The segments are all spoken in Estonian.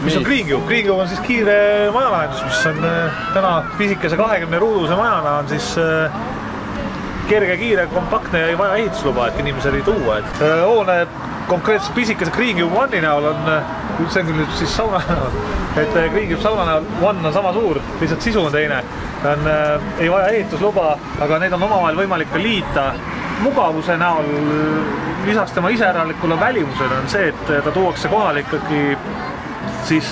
Mis on Greencube? Greencube on siis kiire majalahendus, mis on täna fisikase 20 ruuduse majana on siis kerge, kiire, kompaktne ja ei vaja ehitusluba, et inimesed ei tuua. Hoone konkreetselt pisikese Greencube One'i näol on, see on küll nüüd siis sauna näol, et Greencube sauna näol One on sama suur, lihtsalt sisu on teine. Ei vaja ehitusluba, aga need on omavahel võimalik ka liita. Mugavuse näol lisaks tema iseäralikule välimusele on see, et ta tuuakse kohale ikkagi siis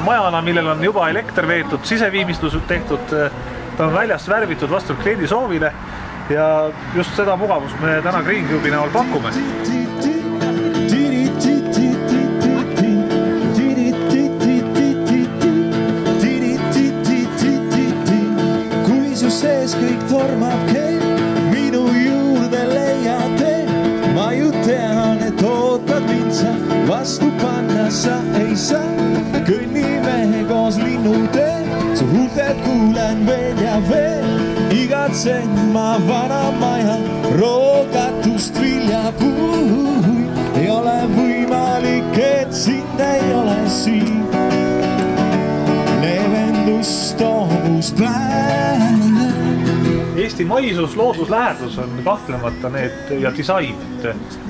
majana, millel on juba elekter veetud, siseviimistus tehtud, ta on väljast värvitud vastavalt kliendi soovile ja just seda mugavust me täna Greencube'i näol pakume. Kui su sees kõik tormab kell, minu juurde leiate, ma ju tean, et ootad mind sa, vastu panna sa ei saa. Kõnnimehe koos linnutee, su huulted kuulen veel ja veel, igatsen ma vana maja, rookatust viljapuu. Ei ole võimalik, et sind ei ole siin, leevendust toomus päev. Eesti maisus, looduslähedus on kahtlemata need ja disain,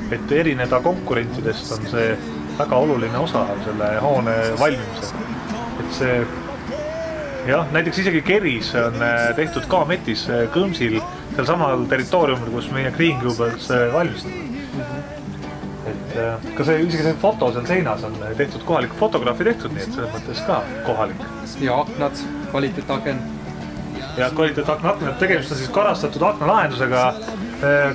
et erineda konkurentidest on see väga oluline osa selle hoone valmimisel. Et see, jah, näiteks isegi Keris on tehtud ka metis Kõmsil, seal samal territooriumil, kus meie Greencube valmistab. Et ka see, isegi see foto seal seinas on tehtud kohalik fotograafi tehtud, nii et selles mõttes ka kohalik. Ja aknad, kvaliteetaken. Ja kvaliteetaknad, tegemist on siis karastatud aknalahendusega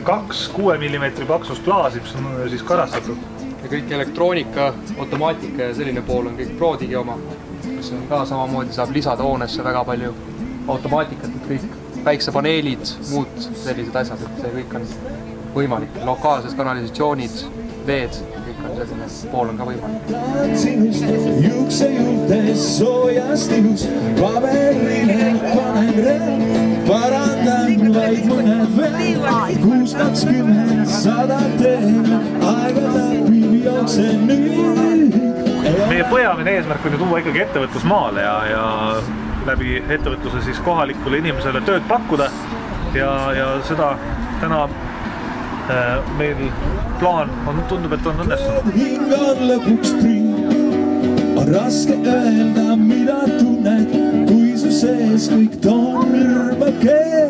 2-6 mm paksus klaasi, mis on siis karastatud. Ja kõik elektroonika, automaatika ja selline pool on kõik Prodigi oma. See on ka samamoodi saab lisada hoonesse väga palju automaatikat, et kõik päiksepaneelid, muud sellised asjad, et see kõik on võimalik. Lokaalsed kanalisatsioonid, veed, kõik on selline pool on ka võimalik. Juukse juurtes soojast ihus, paberile panen rel, parandan vaid mõned veel, 6-20 100 teen, aega läbi jookse nüüd. Meie põhjamine eesmärk on ju tuua ikkagi ettevõtlus maale ja läbi ettevõtluse siis kohalikule inimesele tööd pakkuda ja seda täna meil plaan tundub, et on õnnestunud. Hing on lõpuks prii, on raske öelda, mida tunned, kui su sees kõik tormab keel.